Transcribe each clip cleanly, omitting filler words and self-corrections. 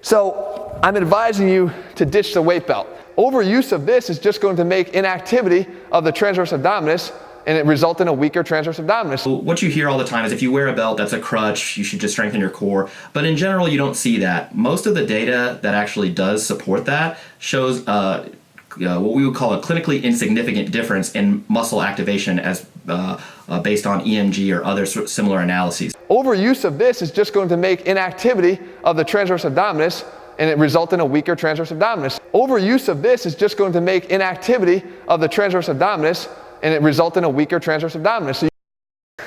So I'm advising you to ditch the weight belt. Overuse of this is just going to make inactivity of the transverse abdominis, and it result in a weaker transverse abdominis. What you hear all the time is if you wear a belt, that's a crutch, you should just strengthen your core. But in general, you don't see that. Most of the data that actually does support that shows what we would call a clinically insignificant difference in muscle activation as based on EMG or other similar analyses. Overuse of this is just going to make inactivity of the transverse abdominis, and it result in a weaker transverse abdominis. Overuse of this is just going to make inactivity of the transverse abdominis, and it result in a weaker transverse abdominis.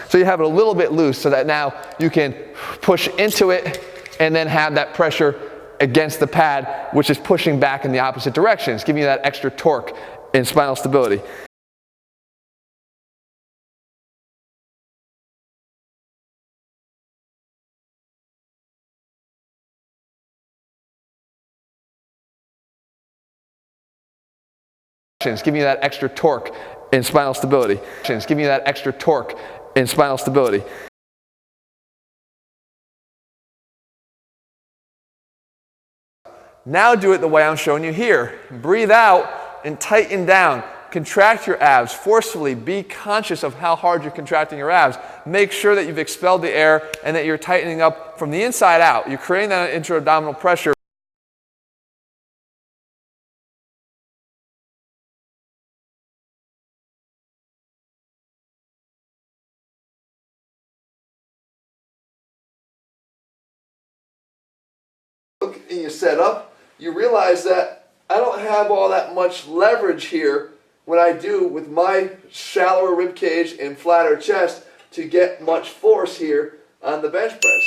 So you have it a little bit loose so that now you can push into it and then have that pressure against the pad, which is pushing back in the opposite direction. It's giving you that extra torque and spinal stability. It's giving you that extra torque and spinal stability. It's giving you that extra torque and spinal stability. Now do it the way I'm showing you here. Breathe out and tighten down. Contract your abs forcefully. Be conscious of how hard you're contracting your abs. Make sure that you've expelled the air and that you're tightening up from the inside out. You're creating that intra-abdominal pressure. Look in your setup, you realize that I don't have all that much leverage here when I do with my shallower rib cage and flatter chest to get much force here on the bench press,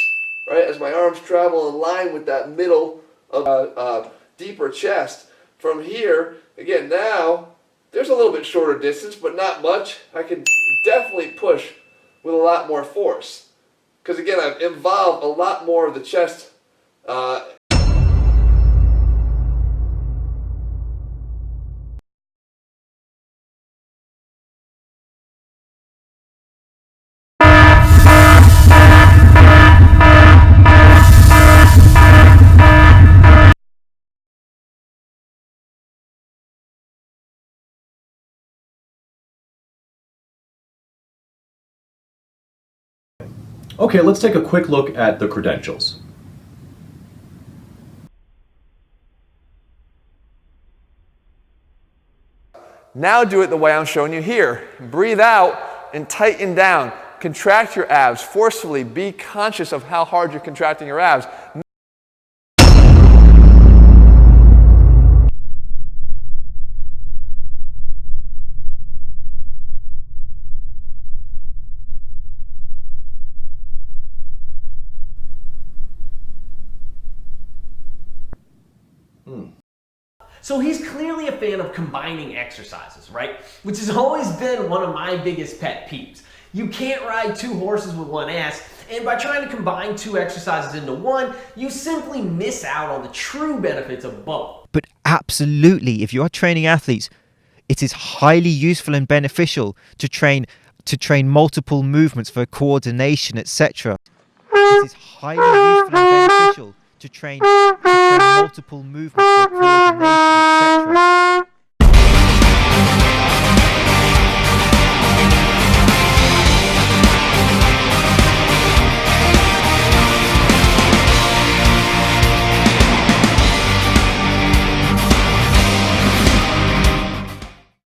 right? As my arms travel in line with that middle of deeper chest. From here, again, now there's a little bit shorter distance, but not much. I can definitely push with a lot more force. Because again, I've involved a lot more of the chest Okay, let's take a quick look at the credentials. Now do it the way I'm showing you here. Breathe out and tighten down. Contract your abs forcefully. Be conscious of how hard you're contracting your abs. So he's clearly a fan of combining exercises, right? Which has always been one of my biggest pet peeves. You can't ride two horses with one ass, and by trying to combine two exercises into one, you simply miss out on the true benefits of both. But absolutely, if you are training athletes, it is highly useful and beneficial to train multiple movements for coordination, etc. It is highly useful and beneficial to train multiple movements for coordination, etc.